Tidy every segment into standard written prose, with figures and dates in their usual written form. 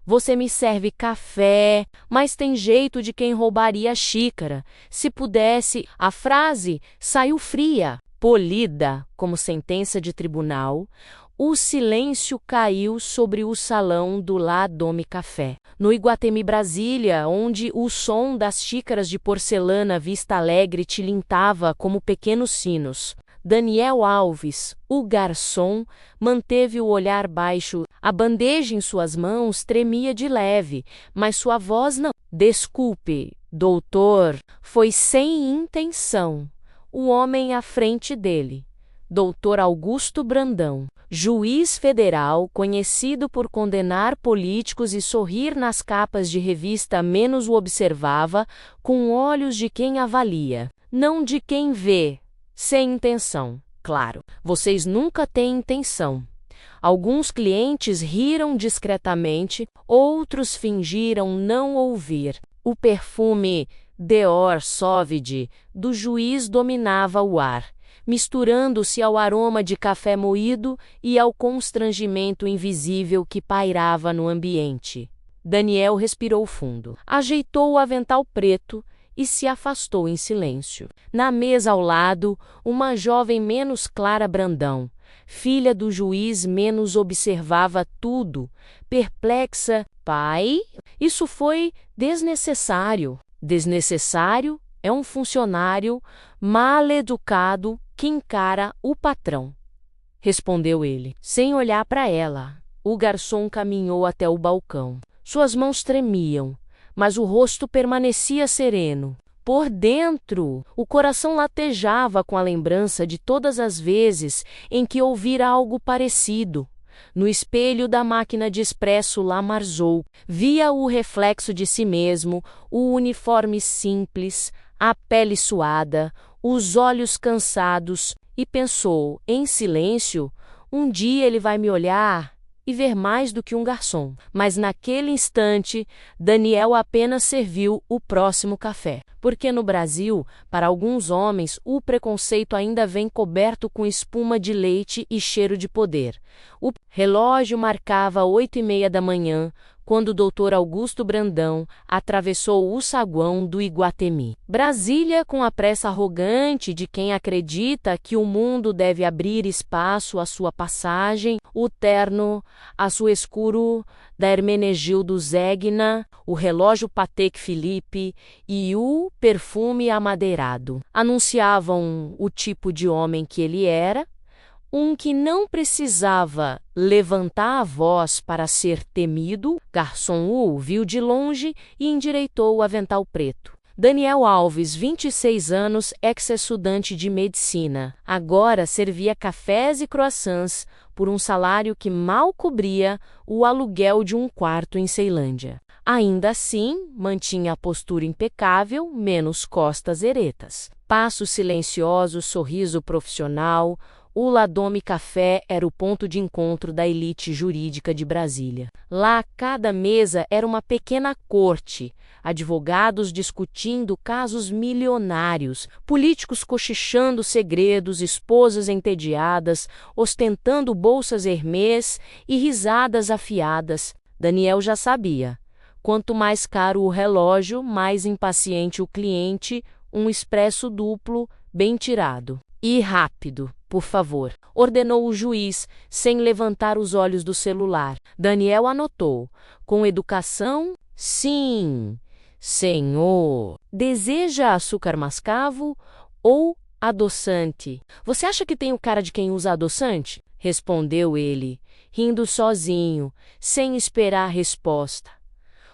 Você me serve café, mas tem jeito de quem roubaria a xícara. Se pudesse, a frase saiu fria, polida, como sentença de tribunal. O silêncio caiu sobre o salão do La Dome Café, no Iguatemi Brasília, onde o som das xícaras de porcelana Vista Alegre tilintava como pequenos sinos. Daniel Alves, o garçom, manteve o olhar baixo. A bandeja em suas mãos tremia de leve, mas sua voz não. Desculpe, doutor, foi sem intenção. O homem à frente dele, Dr. Augusto Brandão, juiz federal conhecido por condenar políticos e sorrir nas capas de revista, menos o observava com olhos de quem avalia, não de quem vê. Sem intenção, claro. Vocês nunca têm intenção. Alguns clientes riram discretamente, outros fingiram não ouvir. O perfume Dior Sauvage do juiz dominava o ar, misturando-se ao aroma de café moído e ao constrangimento invisível que pairava no ambiente. Daniel respirou fundo, ajeitou o avental preto e se afastou em silêncio. Na mesa ao lado, uma jovem menos Clara Brandão, filha do juiz, menos observava tudo, perplexa. Pai? Isso foi desnecessário. Desnecessário é um funcionário mal educado que encara o patrão, respondeu ele, sem olhar para ela. O garçom caminhou até o balcão. Suas mãos tremiam, mas o rosto permanecia sereno. Por dentro, o coração latejava com a lembrança de todas as vezes em que ouvira algo parecido. No espelho da máquina de expresso La Marzou, via o reflexo de si mesmo, o uniforme simples, a pele suada, os olhos cansados, e pensou, em silêncio, um dia ele vai me olhar e ver mais do que um garçom. Mas naquele instante, Daniel apenas serviu o próximo café. Porque no Brasil, para alguns homens, o preconceito ainda vem coberto com espuma de leite e cheiro de poder. O relógio marcava 8:30 da manhã, quando o Dr. Augusto Brandão atravessou o saguão do Iguatemi. Brasília, com a pressa arrogante de quem acredita que o mundo deve abrir espaço à sua passagem, o terno azul escuro da Hermenegildo Zegna, o relógio Patek Philippe e o perfume amadeirado anunciavam o tipo de homem que ele era, um que não precisava levantar a voz para ser temido. Garçom o viu de longe e endireitou o avental preto. Daniel Alves, 26 anos, ex-estudante de medicina. Agora servia cafés e croissants por um salário que mal cobria o aluguel de um quarto em Ceilândia. Ainda assim, mantinha a postura impecável, menos costas eretas. Passo silencioso, sorriso profissional. O La Dome Café era o ponto de encontro da elite jurídica de Brasília. Lá, cada mesa era uma pequena corte, advogados discutindo casos milionários, políticos cochichando segredos, esposas entediadas, ostentando bolsas Hermès e risadas afiadas. Daniel já sabia. Quanto mais caro o relógio, mais impaciente o cliente, um expresso duplo, bem tirado. E rápido, por favor, ordenou o juiz, sem levantar os olhos do celular. Daniel anotou. Com educação? Sim, senhor. Deseja açúcar mascavo ou adoçante? Você acha que tenho cara de quem usa adoçante? Respondeu ele, rindo sozinho, sem esperar a resposta.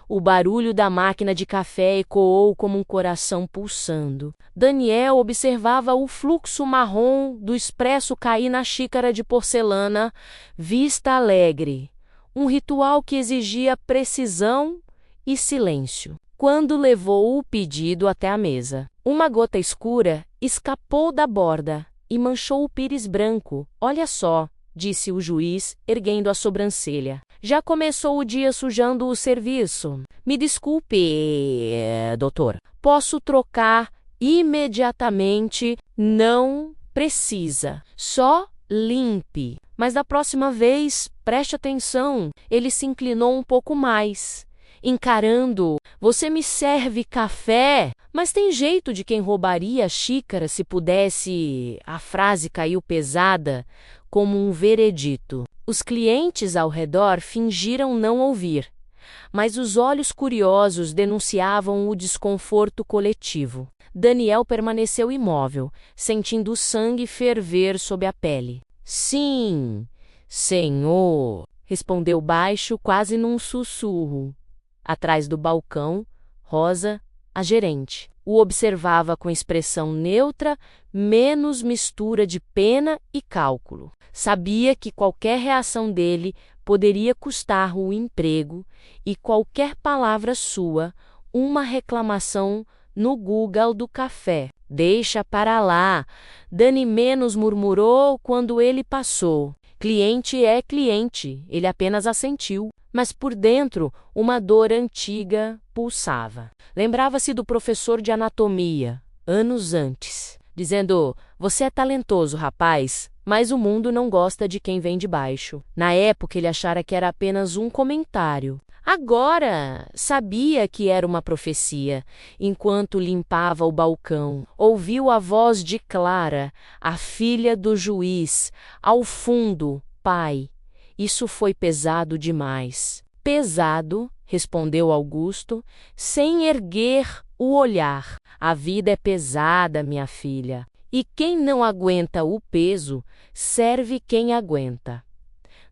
O barulho da máquina de café ecoou como um coração pulsando. Daniel observava o fluxo marrom do expresso cair na xícara de porcelana Vista Alegre, um ritual que exigia precisão e silêncio. Quando levou o pedido até a mesa, uma gota escura escapou da borda e manchou o pires branco. Olha só, disse o juiz, erguendo a sobrancelha. Já começou o dia sujando o serviço. Me desculpe, doutor. Posso trocar imediatamente? Não precisa. Só limpe. Mas da próxima vez, preste atenção. Ele se inclinou um pouco mais, encarando. Você me serve café? Mas tem jeito de quem roubaria a xícara se pudesse. A frase caiu pesada, como um veredito. Os clientes ao redor fingiram não ouvir, mas os olhos curiosos denunciavam o desconforto coletivo. Daniel permaneceu imóvel, sentindo o sangue ferver sob a pele. Sim, senhor, respondeu baixo, quase num sussurro. Atrás do balcão, Rosa, a gerente, o observava com expressão neutra, menos mistura de pena e cálculo. Sabia que qualquer reação dele poderia custar o emprego e qualquer palavra sua, uma reclamação no Google do café. Deixa para lá, Dani menos murmurou quando ele passou. Cliente é cliente, ele apenas assentiu. Mas por dentro, uma dor antiga pulsava. Lembrava-se do professor de anatomia, anos antes, dizendo: você é talentoso, rapaz, mas o mundo não gosta de quem vem de baixo. Na época, ele achara que era apenas um comentário. Agora, sabia que era uma profecia. Enquanto limpava o balcão, ouviu a voz de Clara, a filha do juiz, ao fundo: pai. Isso foi pesado demais. Pesado, respondeu Augusto, sem erguer o olhar. A vida é pesada, minha filha. E quem não aguenta o peso, serve quem aguenta.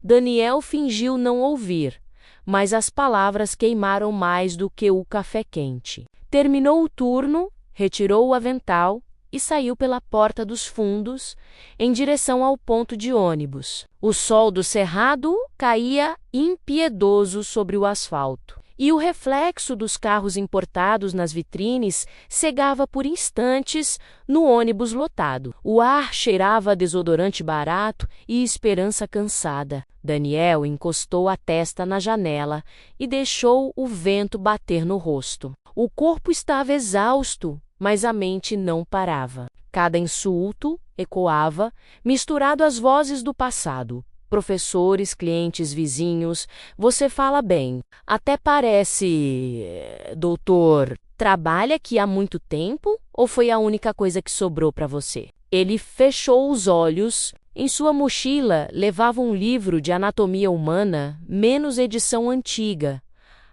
Daniel fingiu não ouvir, mas as palavras queimaram mais do que o café quente. Terminou o turno, retirou o avental e saiu pela porta dos fundos, em direção ao ponto de ônibus. O sol do cerrado caía impiedoso sobre o asfalto, e o reflexo dos carros importados nas vitrines cegava por instantes no ônibus lotado. O ar cheirava a desodorante barato e esperança cansada. Daniel encostou a testa na janela e deixou o vento bater no rosto. O corpo estava exausto, mas a mente não parava. Cada insulto ecoava, misturado às vozes do passado. Professores, clientes, vizinhos. Você fala bem. Até parece... Doutor, trabalha aqui há muito tempo? Ou foi a única coisa que sobrou para você? Ele fechou os olhos. Em sua mochila levava um livro de anatomia humana, menos edição antiga.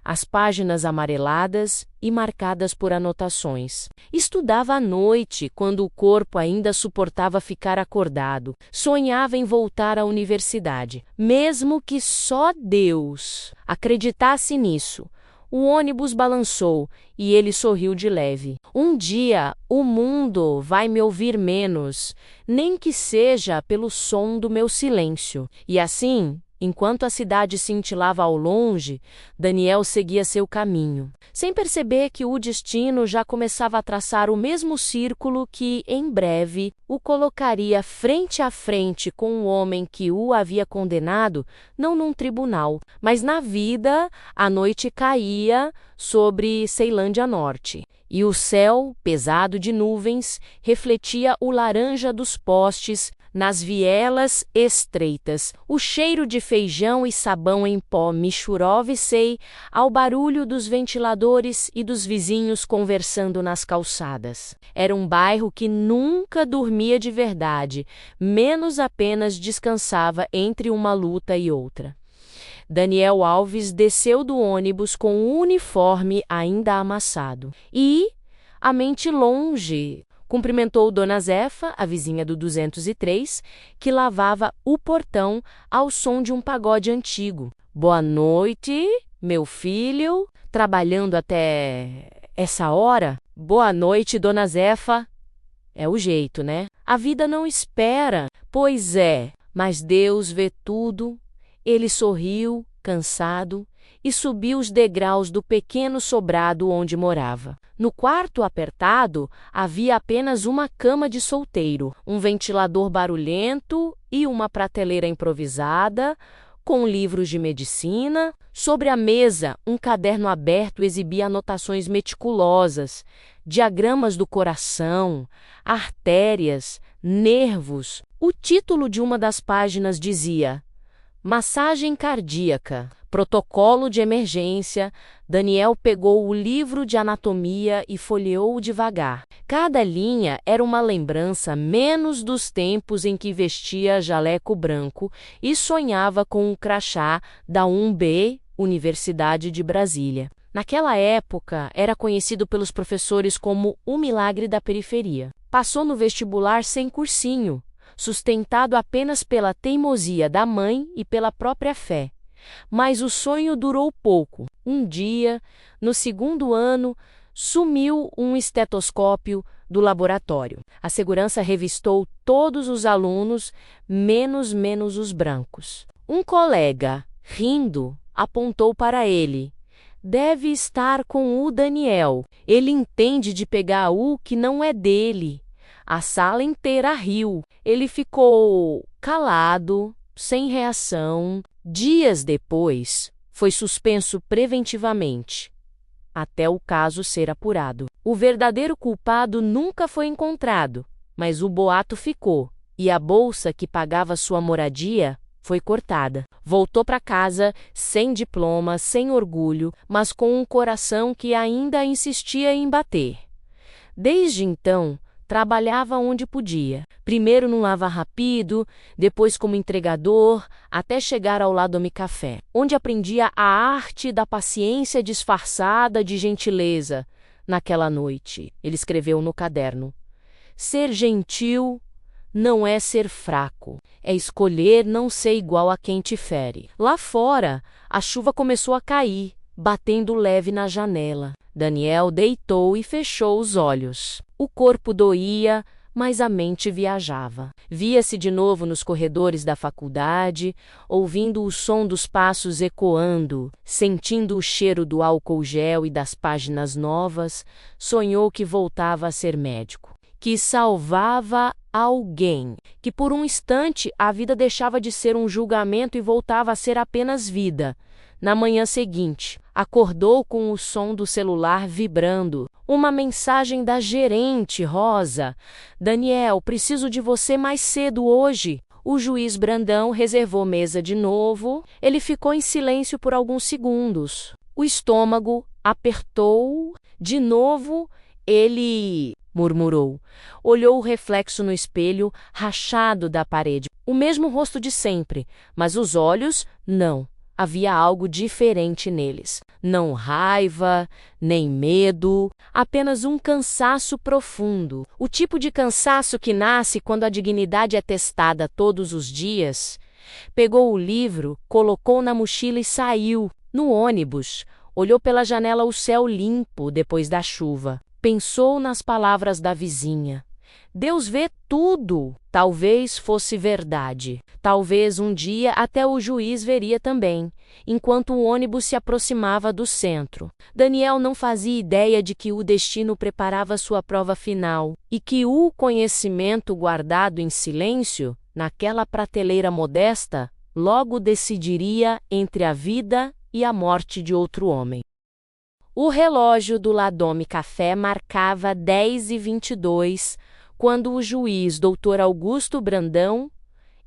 As páginas amareladas e marcadas por anotações. Estudava à noite, quando o corpo ainda suportava ficar acordado. Sonhava em voltar à universidade, mesmo que só Deus acreditasse nisso. O ônibus balançou e ele sorriu de leve. Um dia, o mundo vai me ouvir menos, nem que seja pelo som do meu silêncio. E assim, enquanto a cidade cintilava ao longe, Daniel seguia seu caminho, sem perceber que o destino já começava a traçar o mesmo círculo que, em breve, o colocaria frente a frente com o homem que o havia condenado, não num tribunal, mas na vida. A noite caía sobre Ceilândia Norte, e o céu, pesado de nuvens, refletia o laranja dos postes nas vielas estreitas. O cheiro de feijão e sabão em pó misturava-se ao barulho dos ventiladores e dos vizinhos conversando nas calçadas. Era um bairro que nunca dormia de verdade, menos apenas descansava entre uma luta e outra. Daniel Alves desceu do ônibus com o uniforme ainda amassado. E, a mente longe, cumprimentou Dona Zefa, a vizinha do 203, que lavava o portão ao som de um pagode antigo. Boa noite, meu filho. Trabalhando até essa hora? Boa noite, Dona Zefa. É o jeito, né? A vida não espera. Pois é, mas Deus vê tudo. Ele sorriu, cansado, e subiu os degraus do pequeno sobrado onde morava. No quarto apertado, havia apenas uma cama de solteiro, um ventilador barulhento e uma prateleira improvisada, com livros de medicina. Sobre a mesa, um caderno aberto exibia anotações meticulosas, diagramas do coração, artérias, nervos. O título de uma das páginas dizia: Massagem cardíaca, protocolo de emergência. Daniel pegou o livro de anatomia e folheou devagar. Cada linha era uma lembrança menos dos tempos em que vestia jaleco branco e sonhava com um crachá da UNB, Universidade de Brasília. Naquela época, era conhecido pelos professores como o milagre da periferia. Passou no vestibular sem cursinho, sustentado apenas pela teimosia da mãe e pela própria fé. Mas o sonho durou pouco. Um dia, no segundo ano, sumiu um estetoscópio do laboratório. A segurança revistou todos os alunos, menos os brancos. Um colega, rindo, apontou para ele. Deve estar com o Daniel. Ele entende de pegar o que não é dele. A sala inteira riu. Ele ficou calado, sem reação. Dias depois, foi suspenso preventivamente, até o caso ser apurado. O verdadeiro culpado nunca foi encontrado, mas o boato ficou, e a bolsa que pagava sua moradia foi cortada. Voltou para casa, sem diploma, sem orgulho, mas com um coração que ainda insistia em bater. Desde então, trabalhava onde podia. Primeiro no Lava Rápido, depois como entregador, até chegar ao Ladome Café, onde aprendia a arte da paciência disfarçada de gentileza. Naquela noite, ele escreveu no caderno: ser gentil não é ser fraco, é escolher não ser igual a quem te fere. Lá fora, a chuva começou a cair, batendo leve na janela. Daniel deitou e fechou os olhos. O corpo doía, mas a mente viajava. Via-se de novo nos corredores da faculdade, ouvindo o som dos passos ecoando, sentindo o cheiro do álcool gel e das páginas novas, sonhou que voltava a ser médico, que salvava alguém, que por um instante a vida deixava de ser um julgamento e voltava a ser apenas vida. Na manhã seguinte, acordou com o som do celular vibrando. Uma mensagem da gerente, Rosa. Daniel, preciso de você mais cedo hoje. O juiz Brandão reservou mesa de novo. Ele ficou em silêncio por alguns segundos. O estômago apertou. De novo, ele murmurou. Olhou o reflexo no espelho rachado da parede. O mesmo rosto de sempre, mas os olhos, não. Havia algo diferente neles. Não raiva, nem medo, apenas um cansaço profundo. O tipo de cansaço que nasce quando a dignidade é testada todos os dias. Pegou o livro, colocou na mochila e saiu. No ônibus, olhou pela janela o céu limpo depois da chuva. Pensou nas palavras da vizinha. Deus vê tudo. Talvez fosse verdade. Talvez um dia até o juiz veria também, enquanto o ônibus se aproximava do centro. Daniel não fazia ideia de que o destino preparava sua prova final e que o conhecimento guardado em silêncio, naquela prateleira modesta, logo decidiria entre a vida e a morte de outro homem. O relógio do Ladome Café marcava 10h22, quando o juiz Dr. Augusto Brandão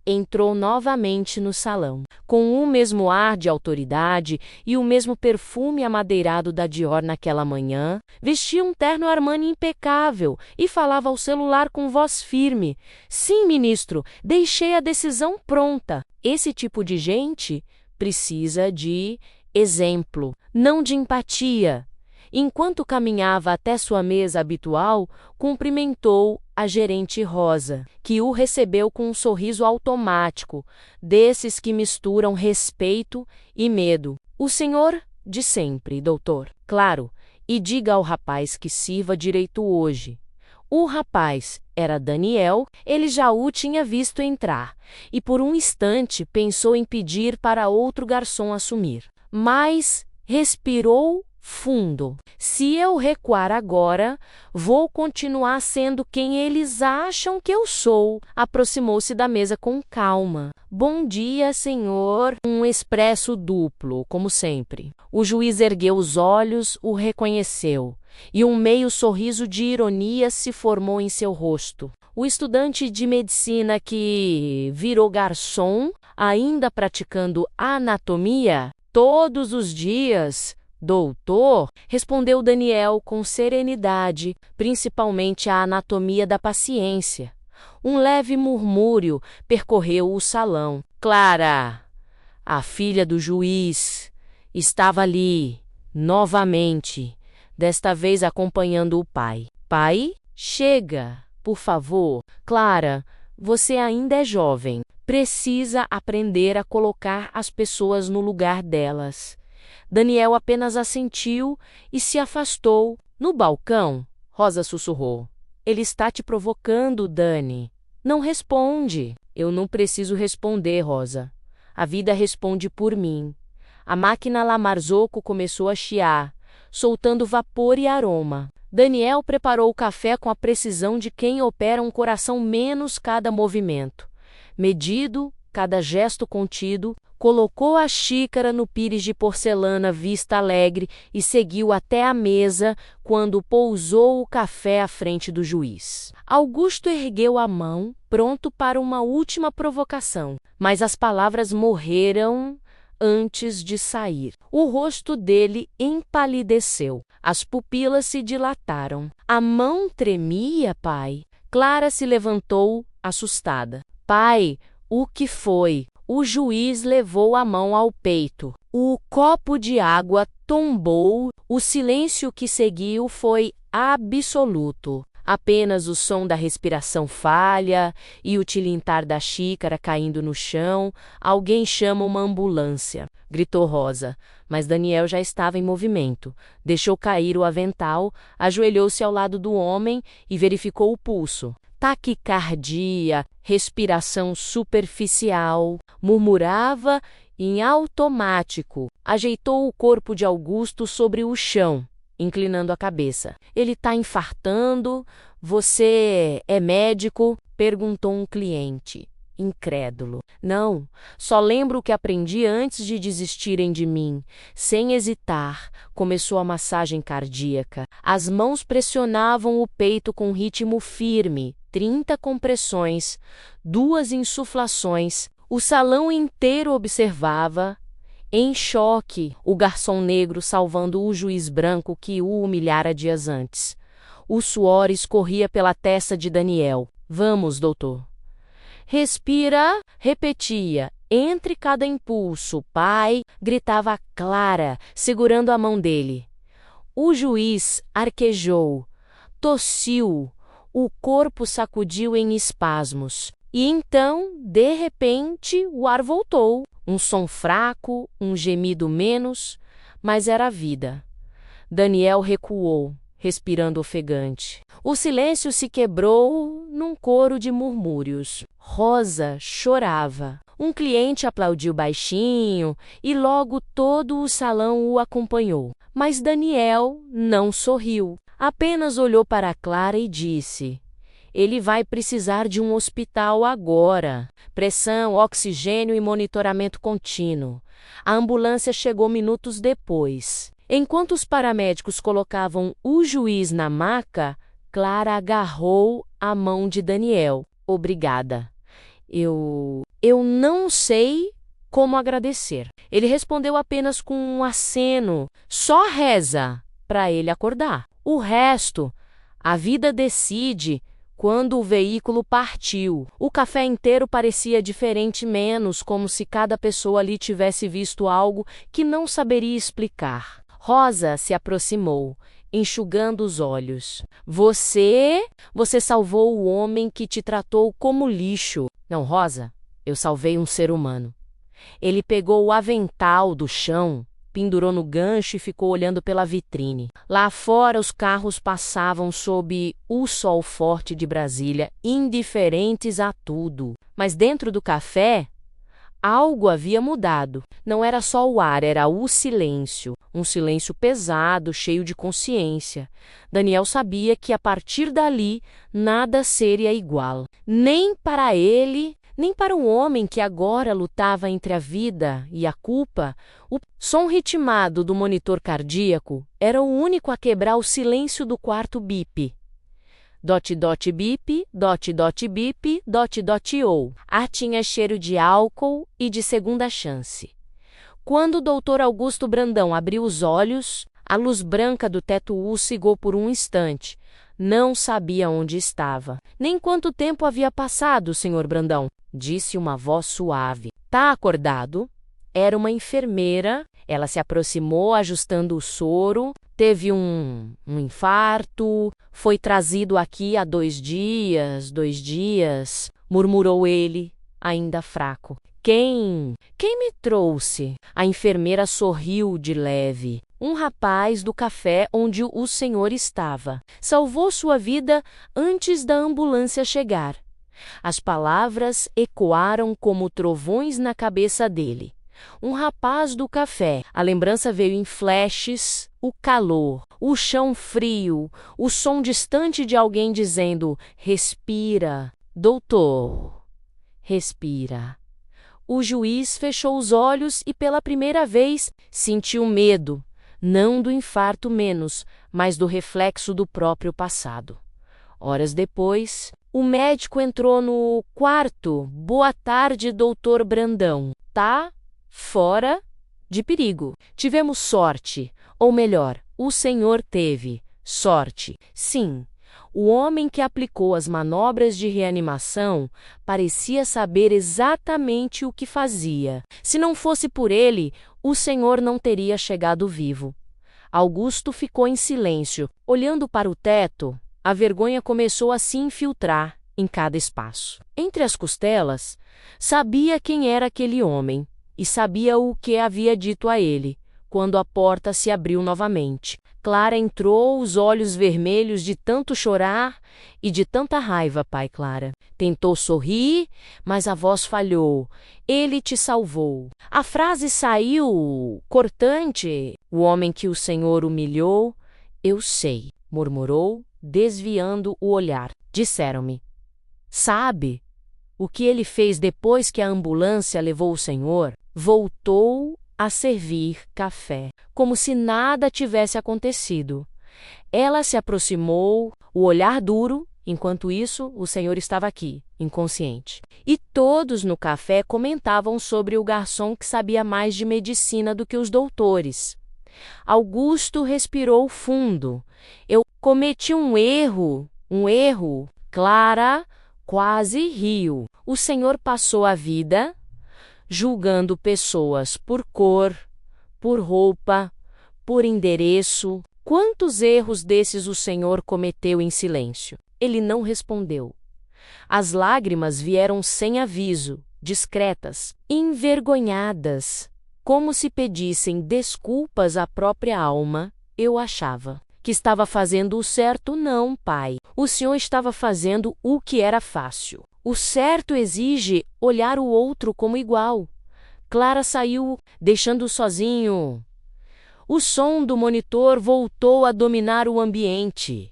entrou novamente no salão. Com o mesmo ar de autoridade e o mesmo perfume amadeirado da Dior naquela manhã, vestia um terno Armani impecável e falava ao celular com voz firme. Sim, ministro, deixei a decisão pronta. Esse tipo de gente precisa de exemplo, não de empatia. Enquanto caminhava até sua mesa habitual, cumprimentou a gerente Rosa, que o recebeu com um sorriso automático, desses que misturam respeito e medo. O senhor de sempre, doutor. Claro, e diga ao rapaz que sirva direito hoje. O rapaz era Daniel, ele já o tinha visto entrar, e por um instante pensou em pedir para outro garçom assumir. Mas respirou fundo. Se eu recuar agora, vou continuar sendo quem eles acham que eu sou. Aproximou-se da mesa com calma. Bom dia, senhor. Um expresso duplo, como sempre. O juiz ergueu os olhos, o reconheceu, e um meio sorriso de ironia se formou em seu rosto. O estudante de medicina que virou garçom, ainda praticando anatomia todos os dias. Doutor, respondeu Daniel com serenidade, principalmente a anatomia da paciência. Um leve murmúrio percorreu o salão. Clara, a filha do juiz, estava ali, novamente, desta vez acompanhando o pai. Pai, chega, por favor. Clara, você ainda é jovem. Precisa aprender a colocar as pessoas no lugar delas. Daniel apenas assentiu e se afastou. No balcão, Rosa sussurrou. Ele está te provocando, Dani. Não responde. Eu não preciso responder, Rosa. A vida responde por mim. A máquina La Marzocco começou a chiar, soltando vapor e aroma. Daniel preparou o café com a precisão de quem opera um coração menos cada movimento. Medido, cada gesto contido, colocou a xícara no pires de porcelana Vista Alegre e seguiu até a mesa quando pousou o café à frente do juiz. Augusto ergueu a mão, pronto para uma última provocação, mas as palavras morreram antes de sair. O rosto dele empalideceu, as pupilas se dilataram. A mão tremia, pai. Clara se levantou, assustada. Pai, o que foi? O juiz levou a mão ao peito. O copo de água tombou. O silêncio que seguiu foi absoluto. Apenas o som da respiração falha e o tilintar da xícara caindo no chão. Alguém chama uma ambulância, gritou Rosa, mas Daniel já estava em movimento. Deixou cair o avental, ajoelhou-se ao lado do homem e verificou o pulso. Taquicardia, respiração superficial, murmurava em automático. Ajeitou o corpo de Augusto sobre o chão, inclinando a cabeça. Ele está infartando? Você é médico? Perguntou um cliente, incrédulo. Não, só lembro o que aprendi antes de desistirem de mim. Sem hesitar, começou a massagem cardíaca. As mãos pressionavam o peito com ritmo firme. 30 compressões, 2 insuflações. O salão inteiro observava, em choque, o garçom negro salvando o juiz branco que o humilhara dias antes. O suor escorria pela testa de Daniel. Vamos, doutor. Respira, repetia. Entre cada impulso, pai, gritava Clara, segurando a mão dele. O juiz arquejou, tossiu. O corpo sacudiu em espasmos. E então, de repente, o ar voltou. Um som fraco, um gemido menos, mas era a vida. Daniel recuou, respirando ofegante. O silêncio se quebrou num coro de murmúrios. Rosa chorava. Um cliente aplaudiu baixinho e logo todo o salão o acompanhou. Mas Daniel não sorriu. Apenas olhou para Clara e disse: ele vai precisar de um hospital agora. Pressão, oxigênio e monitoramento contínuo. A ambulância chegou minutos depois. Enquanto os paramédicos colocavam o juiz na maca, Clara agarrou a mão de Daniel. Obrigada. Eu não sei como agradecer. Ele respondeu apenas com um aceno. Só reza para ele acordar. O resto, a vida decide quando o veículo partiu. O café inteiro parecia diferente menos, como se cada pessoa ali tivesse visto algo que não saberia explicar. Rosa se aproximou, enxugando os olhos. Você salvou o homem que te tratou como lixo. Não, Rosa, eu salvei um ser humano. Ele pegou o avental do chão, pendurou no gancho e ficou olhando pela vitrine. Lá fora os carros passavam sob o sol forte de Brasília, indiferentes a tudo. Mas dentro do café, algo havia mudado. Não era só o ar, era o silêncio. Um silêncio pesado, cheio de consciência. Daniel sabia que a partir dali nada seria igual. Nem para ele, nem para o homem que agora lutava entre a vida e a culpa. O som ritmado do monitor cardíaco era o único a quebrar o silêncio do quarto bip. bip, ou. Ar tinha cheiro de álcool e de segunda chance. Quando o Dr. Augusto Brandão abriu os olhos, a luz branca do teto o cegou por um instante. Não sabia onde estava, nem quanto tempo havia passado, Sr. Brandão, disse uma voz suave. Tá acordado? Era uma enfermeira. Ela se aproximou ajustando o soro. Teve um infarto. Foi trazido aqui há 2 dias, murmurou ele, ainda fraco. Quem me trouxe? A enfermeira sorriu de leve. Um rapaz do café onde o senhor estava. Salvou sua vida antes da ambulância chegar. As palavras ecoaram como trovões na cabeça dele. Um rapaz do café. A lembrança veio em flashes, o calor, o chão frio, o som distante de alguém dizendo: respira, doutor, respira. O juiz fechou os olhos e pela primeira vez sentiu medo, não do infarto menos, mas do reflexo do próprio passado. Horas depois, o médico entrou no quarto. Boa tarde, doutor Brandão. Tá fora de perigo. Tivemos sorte, ou melhor, o senhor teve sorte. Sim, o homem que aplicou as manobras de reanimação parecia saber exatamente o que fazia. Se não fosse por ele, o senhor não teria chegado vivo. Augusto ficou em silêncio, olhando para o teto. A vergonha começou a se infiltrar em cada espaço. Entre as costelas, sabia quem era aquele homem e sabia o que havia dito a ele, quando a porta se abriu novamente. Clara entrou, os olhos vermelhos de tanto chorar e de tanta raiva, pai Clara. Tentou sorrir, mas a voz falhou. Ele te salvou. A frase saiu cortante. O homem que o senhor humilhou, eu sei, murmurou, desviando o olhar. Disseram-me. Sabe o que ele fez depois que a ambulância levou o senhor? Voltou a servir café, como se nada tivesse acontecido. Ela se aproximou, o olhar duro. Enquanto isso, o senhor estava aqui, inconsciente. E todos no café comentavam sobre o garçom que sabia mais de medicina do que os doutores. Augusto respirou fundo. Eu cometi um erro. Clara quase riu. O senhor passou a vida julgando pessoas por cor, por roupa, por endereço. Quantos erros desses o senhor cometeu em silêncio? Ele não respondeu. As lágrimas vieram sem aviso, discretas, envergonhadas, como se pedissem desculpas à própria alma. Eu achava que estava fazendo o certo. Não, pai. O senhor estava fazendo o que era fácil. O certo exige olhar o outro como igual. Clara saiu, deixando-o sozinho. O som do monitor voltou a dominar o ambiente.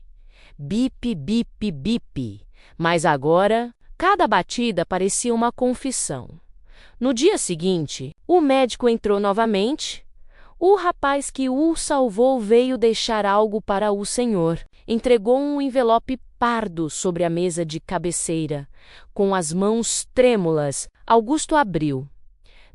Bip, bip, bip. Mas agora, cada batida parecia uma confissão. No dia seguinte, o médico entrou novamente. O rapaz que o salvou veio deixar algo para o senhor. Entregou um envelope pardo sobre a mesa de cabeceira. Com as mãos trêmulas, Augusto abriu.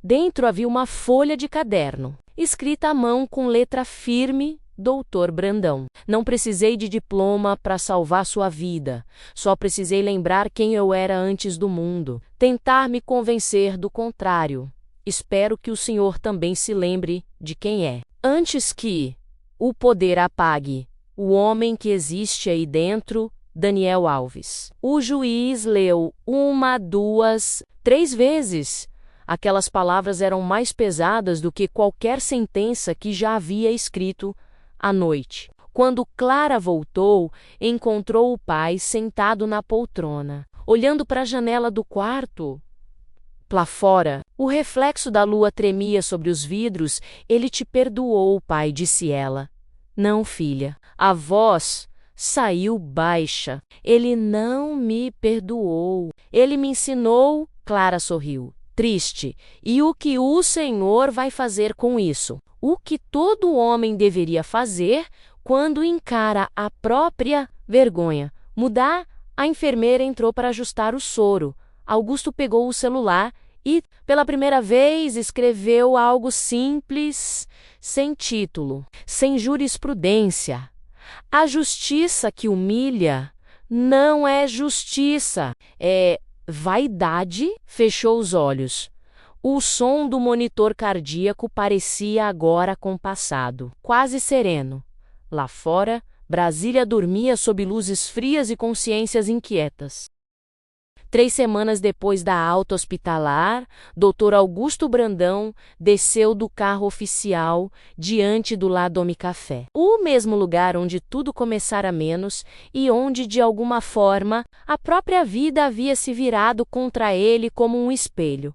Dentro havia uma folha de caderno, escrita à mão com letra firme, Dr. Brandão. Não precisei de diploma para salvar sua vida. Só precisei lembrar quem eu era antes do mundo. Tentar me convencer do contrário. Espero que o senhor também se lembre de quem é. Antes que o poder apague o homem que existe aí dentro, Daniel Alves. O juiz leu 1, 2, 3 vezes. Aquelas palavras eram mais pesadas do que qualquer sentença que já havia escrito à noite. Quando Clara voltou, encontrou o pai sentado na poltrona, olhando para a janela do quarto. Lá fora, o reflexo da lua tremia sobre os vidros. Ele te perdoou, pai, disse ela. Não, filha. A voz saiu baixa. Ele não me perdoou. Ele me ensinou. Clara sorriu, triste. E o que o senhor vai fazer com isso? O que todo homem deveria fazer quando encara a própria vergonha. Mudar, a enfermeira entrou para ajustar o soro. Augusto pegou o celular e, pela primeira vez, escreveu algo simples, sem título, sem jurisprudência. A justiça que humilha não é justiça, é vaidade. Fechou os olhos. O som do monitor cardíaco parecia agora compassado, quase sereno. Lá fora, Brasília dormia sob luzes frias e consciências inquietas. 3 semanas depois da alta hospitalar, Dr. Augusto Brandão desceu do carro oficial diante do La Dome Café. O mesmo lugar onde tudo começara menos e onde, de alguma forma, a própria vida havia se virado contra ele como um espelho.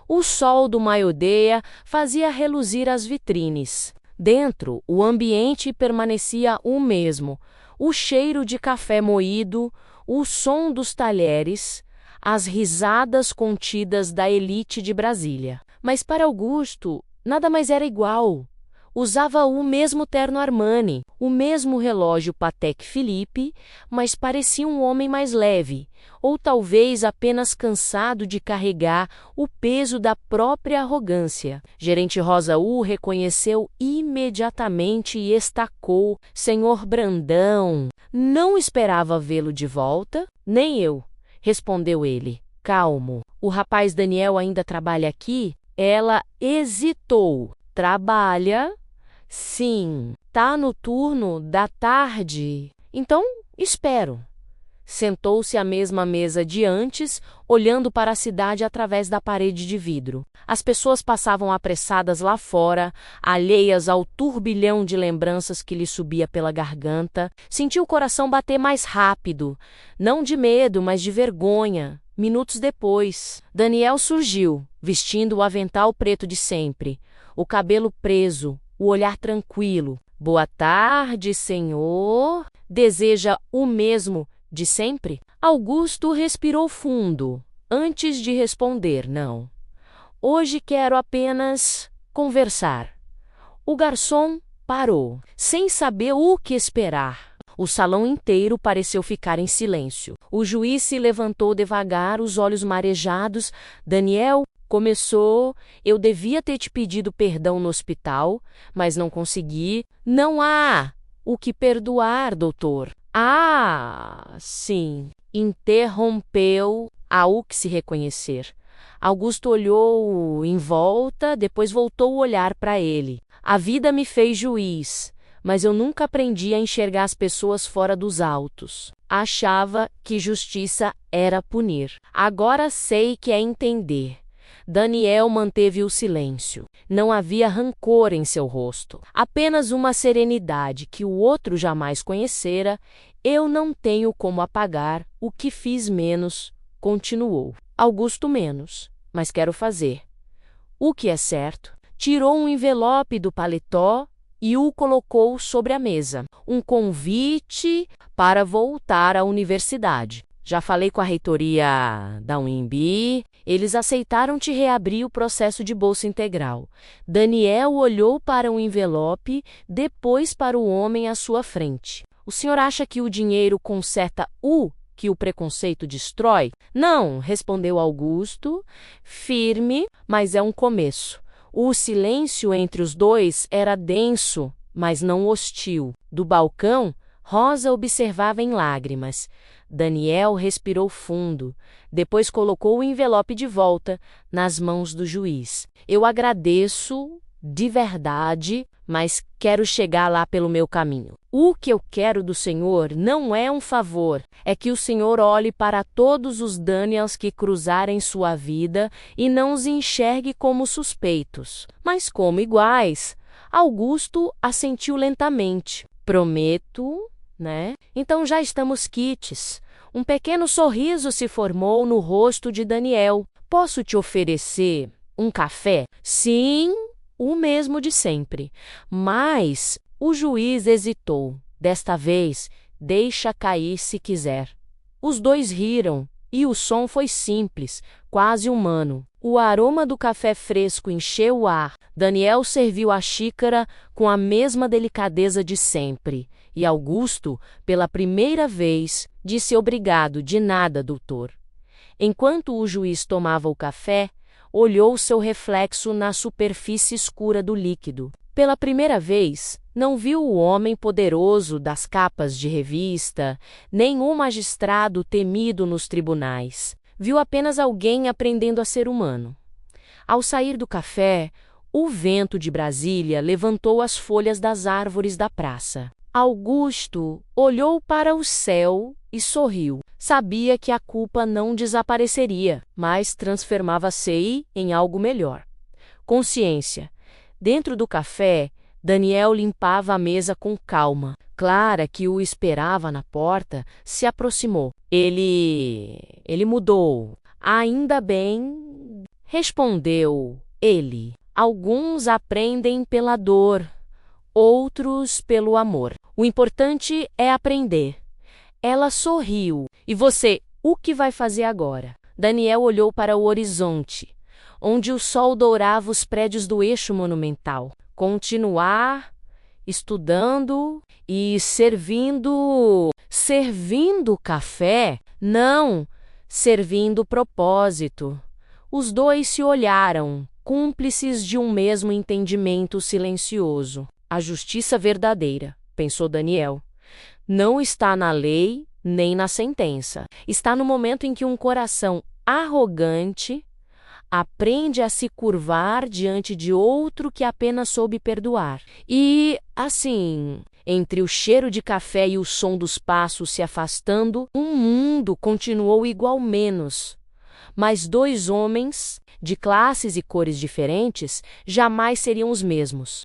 O sol do meio-dia fazia reluzir as vitrines. Dentro, o ambiente permanecia o mesmo. O cheiro de café moído, o som dos talheres, as risadas contidas da elite de Brasília. Mas para Augusto, nada mais era igual. Usava o mesmo terno Armani, o mesmo relógio Patek Philippe, mas parecia um homem mais leve, ou talvez apenas cansado de carregar o peso da própria arrogância. Gerente Rosa o reconheceu imediatamente e estacou: Senhor Brandão, não esperava vê-lo de volta? Nem eu, respondeu ele, calmo. O rapaz Daniel ainda trabalha aqui? Ela hesitou. Trabalha? Sim. Tá no turno da tarde. Então, espero. Sentou-se à mesma mesa de antes, olhando para a cidade através da parede de vidro. As pessoas passavam apressadas lá fora, alheias ao turbilhão de lembranças que lhe subia pela garganta. Sentiu o coração bater mais rápido, não de medo, mas de vergonha. Minutos depois, Daniel surgiu, vestindo o avental preto de sempre, o cabelo preso, o olhar tranquilo. Boa tarde, senhor. Deseja o mesmo de sempre? Augusto respirou fundo, antes de responder não. Hoje quero apenas conversar. O garçom parou, sem saber o que esperar. O salão inteiro pareceu ficar em silêncio. O juiz se levantou devagar, os olhos marejados. Daniel, começou. Eu devia ter te pedido perdão no hospital, mas não consegui. Não há o que perdoar, doutor. Ah, sim, interrompeu. Há o que se reconhecer. Augusto olhou em volta, depois voltou o olhar para ele. A vida me fez juiz, mas eu nunca aprendi a enxergar as pessoas fora dos autos. Achava que justiça era punir. Agora sei que é entender. Daniel manteve o silêncio. Não havia rancor em seu rosto, apenas uma serenidade que o outro jamais conhecera. Eu não tenho como apagar o que fiz menos, continuou. Augusto menos, mas quero fazer. O que é certo? Tirou um envelope do paletó e o colocou sobre a mesa. Um convite para voltar à universidade. Já falei com a reitoria da UNB, eles aceitaram te reabrir o processo de bolsa integral. Daniel olhou para o envelope, depois para o homem à sua frente. O senhor acha que o dinheiro conserta o que o preconceito destrói? Não, respondeu Augusto, firme, mas é um começo. O silêncio entre os dois era denso, mas não hostil. Do balcão, Rosa observava em lágrimas. Daniel respirou fundo. Depois colocou o envelope de volta nas mãos do juiz. Eu agradeço, de verdade, mas quero chegar lá pelo meu caminho. O que eu quero do senhor não é um favor, é que o senhor olhe para todos os Daniels que cruzarem sua vida e não os enxergue como suspeitos, mas como iguais. Augusto assentiu lentamente. Prometo, né? Então já estamos quites. Um pequeno sorriso se formou no rosto de Daniel. Posso te oferecer um café? Sim, o mesmo de sempre. Mas o juiz hesitou. Desta vez, deixa cair se quiser. Os dois riram, e o som foi simples, quase humano. O aroma do café fresco encheu o ar. Daniel serviu a xícara com a mesma delicadeza de sempre. E Augusto, pela primeira vez, Disse obrigado, de nada, doutor. Enquanto o juiz tomava o café, olhou seu reflexo na superfície escura do líquido. Pela primeira vez, não viu o homem poderoso das capas de revista, nem o magistrado temido nos tribunais. Viu apenas alguém aprendendo a ser humano. Ao sair do café, o vento de Brasília levantou as folhas das árvores da praça. Augusto olhou para o céu e sorriu. Sabia que a culpa não desapareceria, mas transformava-se em algo melhor. Consciência. Dentro do café, Daniel limpava a mesa com calma. Clara, que o esperava na porta, se aproximou. Ele mudou. Ainda bem, respondeu ele. Alguns aprendem pela dor, outros pelo amor. O importante é aprender. Ela sorriu. E você, o que vai fazer agora? Daniel olhou para o horizonte, onde o sol dourava os prédios do eixo monumental. Continuar estudando e servindo. Servindo café? Não, servindo propósito. Os dois se olharam, cúmplices de um mesmo entendimento silencioso. A justiça verdadeira, pensou Daniel, não está na lei nem na sentença. Está no momento em que um coração arrogante aprende a se curvar diante de outro que apenas soube perdoar. E, assim, entre o cheiro de café e o som dos passos se afastando, um mundo continuou igual menos. Mas dois homens, de classes e cores diferentes, jamais seriam os mesmos.